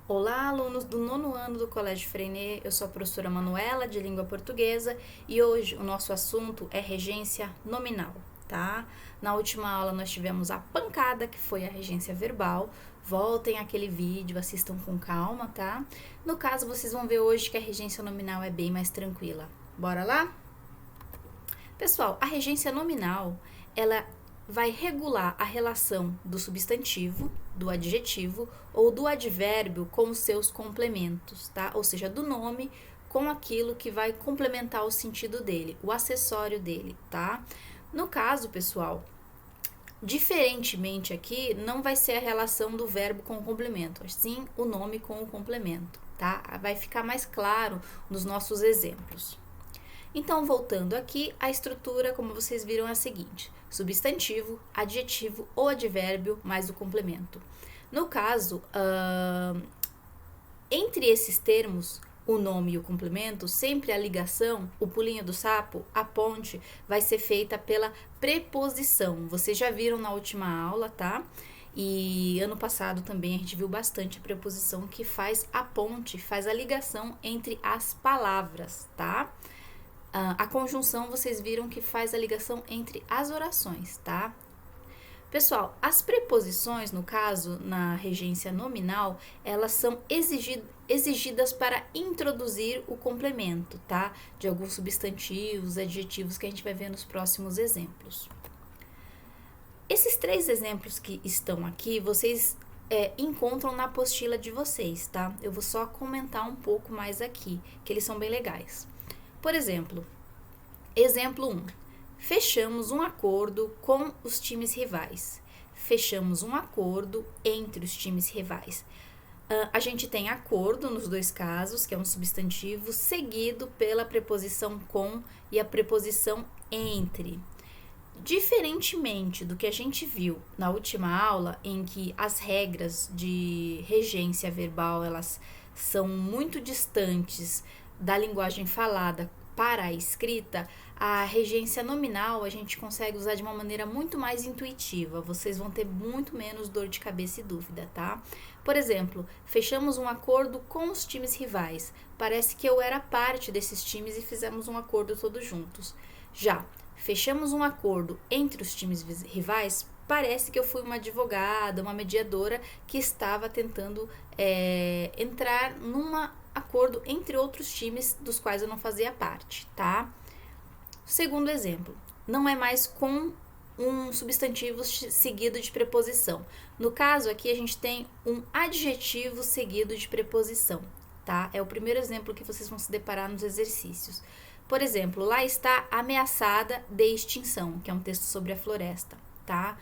Olá, alunos do nono ano do Colégio Freinet, eu sou a professora Manuela, de Língua Portuguesa, e hoje o nosso assunto é regência nominal, tá? Na última aula nós tivemos a pancada, que foi a regência verbal. Voltem àquele vídeo, assistam com calma, tá? No caso, vocês vão ver hoje que a regência nominal é bem mais tranquila. Bora lá? Pessoal, a regência nominal, ela vai regular a relação do substantivo, do adjetivo ou do advérbio com os seus complementos, tá? Ou seja, do nome com aquilo que vai complementar o sentido dele, o acessório dele, tá? No caso, pessoal, diferentemente aqui, não vai ser a relação do verbo com o complemento, sim o nome com o complemento, tá? Vai ficar mais claro nos nossos exemplos. Então, voltando aqui, a estrutura, como vocês viram, é a seguinte: substantivo, adjetivo ou advérbio mais o complemento. No caso, entre esses termos, o nome e o complemento, sempre a ligação, o pulinho do sapo, a ponte, vai ser feita pela preposição. Vocês já viram na última aula, tá? E ano passado também a gente viu bastante a preposição que faz a ponte, faz a ligação entre as palavras, tá? A conjunção, vocês viram que faz a ligação entre as orações, tá? Pessoal, as preposições, no caso, na regência nominal, elas são exigidas para introduzir o complemento, tá? De alguns substantivos, adjetivos que a gente vai ver nos próximos exemplos. Esses 3 exemplos que estão aqui, vocês encontram na apostila de vocês, tá? Eu vou só comentar um pouco mais aqui, que eles são bem legais. Por exemplo, exemplo 1. Fechamos um acordo com os times rivais. Fechamos um acordo entre os times rivais. A gente tem acordo nos 2 casos, que é um substantivo, seguido pela preposição com e a preposição entre. Diferentemente do que a gente viu na última aula, em que as regras de regência verbal elas são muito distantes da linguagem falada para a escrita, a regência nominal a gente consegue usar de uma maneira muito mais intuitiva. Vocês vão ter muito menos dor de cabeça e dúvida, tá? Por exemplo, fechamos um acordo com os times rivais. Parece que eu era parte desses times e fizemos um acordo todos juntos. Já fechamos um acordo entre os times rivais, parece que eu fui uma advogada, uma mediadora que estava tentando entrar num acordo entre outros times dos quais eu não fazia parte, tá? Segundo exemplo, não é mais com um substantivo seguido de preposição. No caso aqui a gente tem um adjetivo seguido de preposição, tá? É o primeiro exemplo que vocês vão se deparar nos exercícios. Por exemplo, lá está ameaçada de extinção, que é um texto sobre a floresta, tá?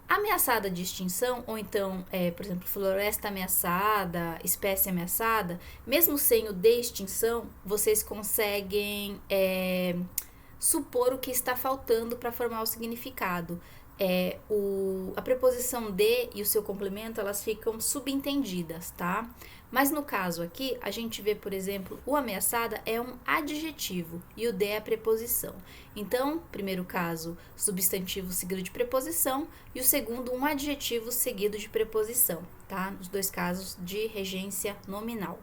Ameaçada de extinção, ou então, por exemplo, floresta ameaçada, espécie ameaçada, mesmo sem o de extinção, vocês conseguem supor o que está faltando para formar o significado. A preposição de e o seu complemento, elas ficam subentendidas, tá? Mas no caso aqui, a gente vê, por exemplo, o ameaçada é um adjetivo e o de é a preposição. Então, primeiro caso, substantivo seguido de preposição e o segundo, um adjetivo seguido de preposição, tá? Nos 2 casos de regência nominal.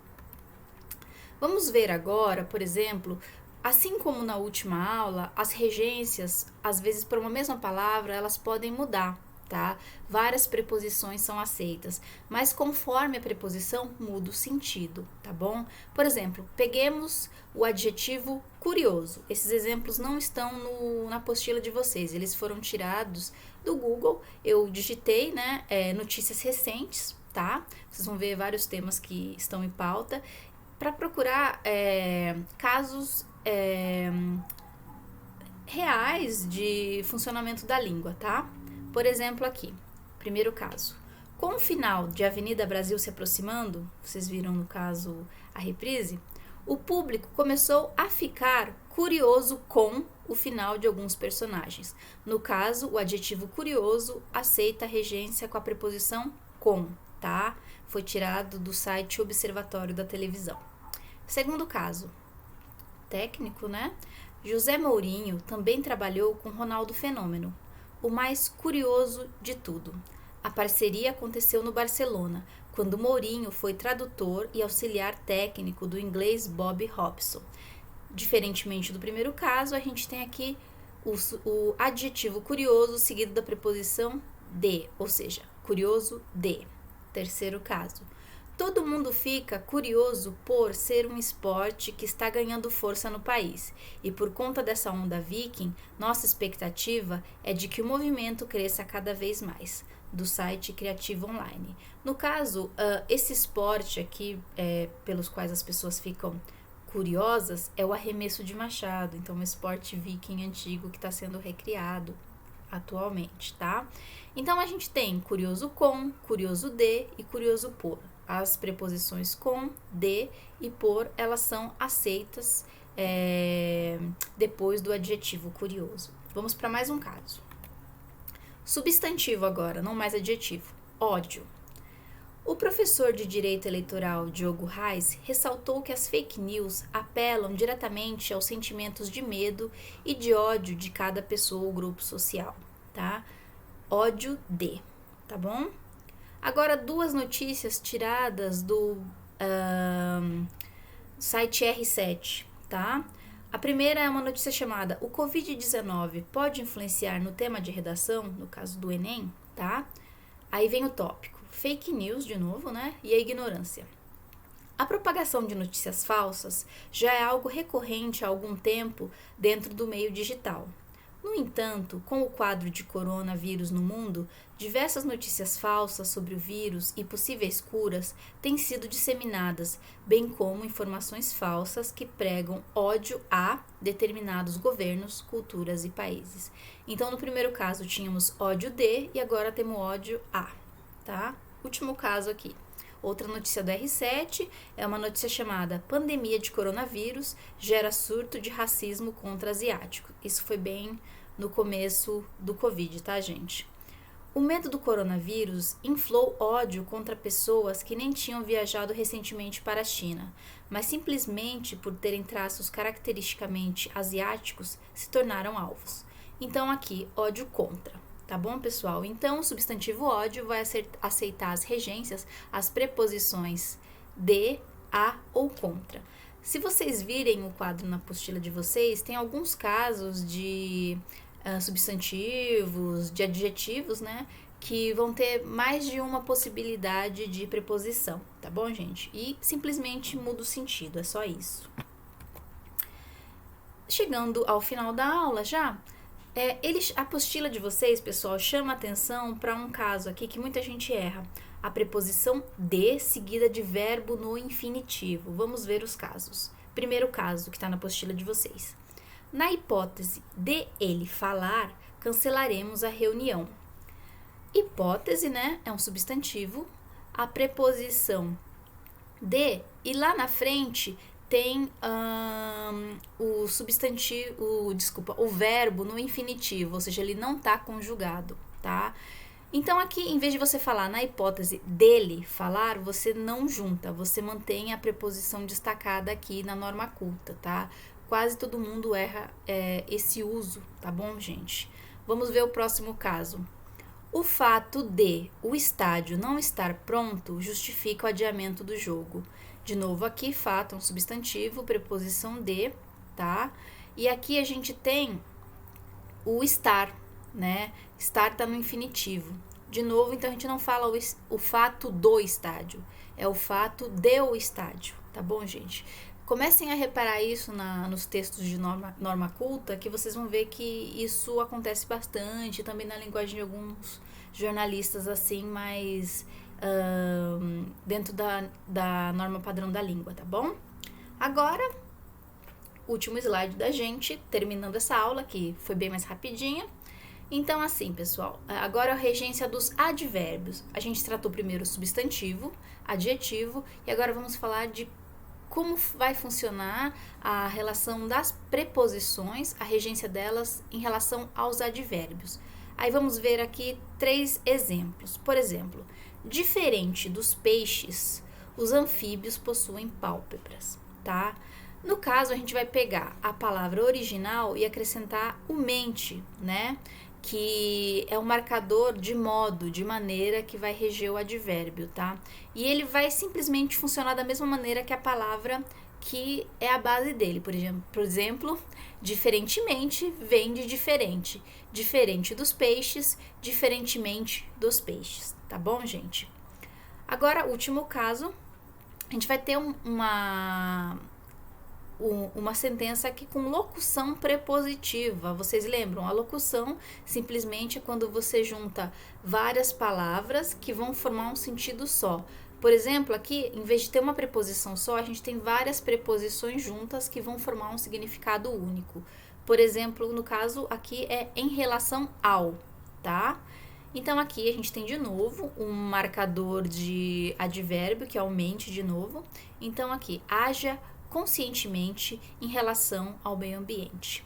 Vamos ver agora, por exemplo, assim como na última aula, as regências, às vezes por uma mesma palavra, elas podem mudar, tá? Várias preposições são aceitas, mas conforme a preposição, muda o sentido, tá bom? Por exemplo, peguemos o adjetivo curioso. Esses exemplos não estão na apostila de vocês, eles foram tirados do Google. Eu digitei, né, notícias recentes, tá? Vocês vão ver vários temas que estão em pauta, para procurar casos reais de funcionamento da língua, tá? Por exemplo, aqui, primeiro caso. Com o final de Avenida Brasil se aproximando, vocês viram no caso a reprise, o público começou a ficar curioso com o final de alguns personagens. No caso, o adjetivo curioso aceita a regência com a preposição com, tá? Foi tirado do site Observatório da Televisão. Segundo caso, técnico, né? José Mourinho também trabalhou com Ronaldo Fenômeno, o mais curioso de tudo. A parceria aconteceu no Barcelona, quando Mourinho foi tradutor e auxiliar técnico do inglês Bob Robson. Diferentemente do primeiro caso, a gente tem aqui o adjetivo curioso seguido da preposição de, ou seja, curioso de. Terceiro caso. Todo mundo fica curioso por ser um esporte que está ganhando força no país. E por conta dessa onda viking, nossa expectativa é de que o movimento cresça cada vez mais. Do site Criativo Online. No caso, esse esporte aqui, pelos quais as pessoas ficam curiosas, é o arremesso de machado. Então, um esporte viking antigo que está sendo recriado atualmente, tá? Então, a gente tem curioso com, curioso de e curioso por. As preposições com, de e por, elas são aceitas depois do adjetivo curioso. Vamos para mais um caso. Substantivo agora, não mais adjetivo. Ódio. O professor de Direito Eleitoral Diogo Reis ressaltou que as fake news apelam diretamente aos sentimentos de medo e de ódio de cada pessoa ou grupo social, tá? Ódio de, tá bom? Agora, duas notícias tiradas do site R7, tá? A primeira é uma notícia chamada "O Covid-19 pode influenciar no tema de redação", no caso do Enem, tá? Aí vem o tópico, fake news de novo, né? E a ignorância. A propagação de notícias falsas já é algo recorrente há algum tempo dentro do meio digital. No entanto, com o quadro de coronavírus no mundo, diversas notícias falsas sobre o vírus e possíveis curas têm sido disseminadas, bem como informações falsas que pregam ódio a determinados governos, culturas e países. Então, no primeiro caso, tínhamos ódio de e agora temos ódio a, tá? Último caso aqui. Outra notícia do R7 é uma notícia chamada "Pandemia de coronavírus gera surto de racismo contra asiáticos". Isso foi bem no começo do Covid, tá, gente? O medo do coronavírus inflou ódio contra pessoas que nem tinham viajado recentemente para a China, mas simplesmente por terem traços caracteristicamente asiáticos se tornaram alvos. Então aqui, ódio contra. Tá bom, pessoal? Então, o substantivo ódio vai aceitar as regências, as preposições de, a ou contra. Se vocês virem o quadro na apostila de vocês, tem alguns casos de substantivos, de adjetivos, né? Que vão ter mais de uma possibilidade de preposição, tá bom, gente? E simplesmente muda o sentido, é só isso. Chegando ao final da aula já, a apostila de vocês, pessoal, chama atenção para um caso aqui que muita gente erra. A preposição de seguida de verbo no infinitivo. Vamos ver os casos. Primeiro caso que está na apostila de vocês. Na hipótese de ele falar, cancelaremos a reunião. Hipótese, né, é um substantivo. A preposição de, e lá na frente tem o substantivo, o verbo no infinitivo, ou seja, ele não está conjugado, tá? Então aqui, em vez de você falar na hipótese dele falar, você não junta, você mantém a preposição destacada aqui na norma culta, tá? Quase todo mundo erra esse uso, tá bom, gente? Vamos ver o próximo caso. O fato de o estádio não estar pronto justifica o adiamento do jogo. De novo aqui, fato é um substantivo, preposição de, tá? E aqui a gente tem o estar, né? Estar tá no infinitivo. De novo, então a gente não fala o fato do estádio, é o fato de o estádio, tá bom, gente? Comecem a reparar isso nos textos de norma culta, que vocês vão ver que isso acontece bastante, também na linguagem de alguns jornalistas, assim, mais dentro da norma padrão da língua, tá bom? Agora, último slide da gente, terminando essa aula, que foi bem mais rapidinha. Então, assim, pessoal, agora a regência dos advérbios. A gente tratou primeiro o substantivo, adjetivo, e agora vamos falar de como vai funcionar a relação das preposições, a regência delas em relação aos advérbios. Aí vamos ver aqui 3 exemplos. Por exemplo, diferente dos peixes, os anfíbios possuem pálpebras, tá? No caso, a gente vai pegar a palavra original e acrescentar o mente, né? que é um marcador de modo, de maneira que vai reger o advérbio, tá? E ele vai simplesmente funcionar da mesma maneira que a palavra que é a base dele. Por exemplo, diferentemente vem de diferente. Diferente dos peixes, diferentemente dos peixes, tá bom, gente? Agora, último caso, a gente vai ter uma sentença aqui com locução prepositiva. Vocês lembram? A locução simplesmente é quando você junta várias palavras que vão formar um sentido só. Por exemplo, aqui, em vez de ter uma preposição só, a gente tem várias preposições juntas que vão formar um significado único. Por exemplo, no caso aqui é em relação ao, tá? Então aqui a gente tem de novo um marcador de advérbio que aumente de novo. Então aqui, haja conscientemente em relação ao meio ambiente.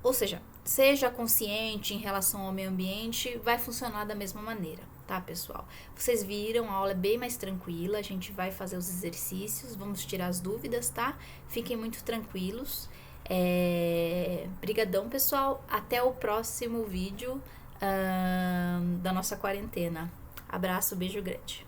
Ou seja, seja consciente em relação ao meio ambiente, vai funcionar da mesma maneira, tá, pessoal? Vocês viram, a aula é bem mais tranquila, a gente vai fazer os exercícios, vamos tirar as dúvidas, tá? Fiquem muito tranquilos. Brigadão, pessoal. Até o próximo vídeo da nossa quarentena. Abraço, beijo grande.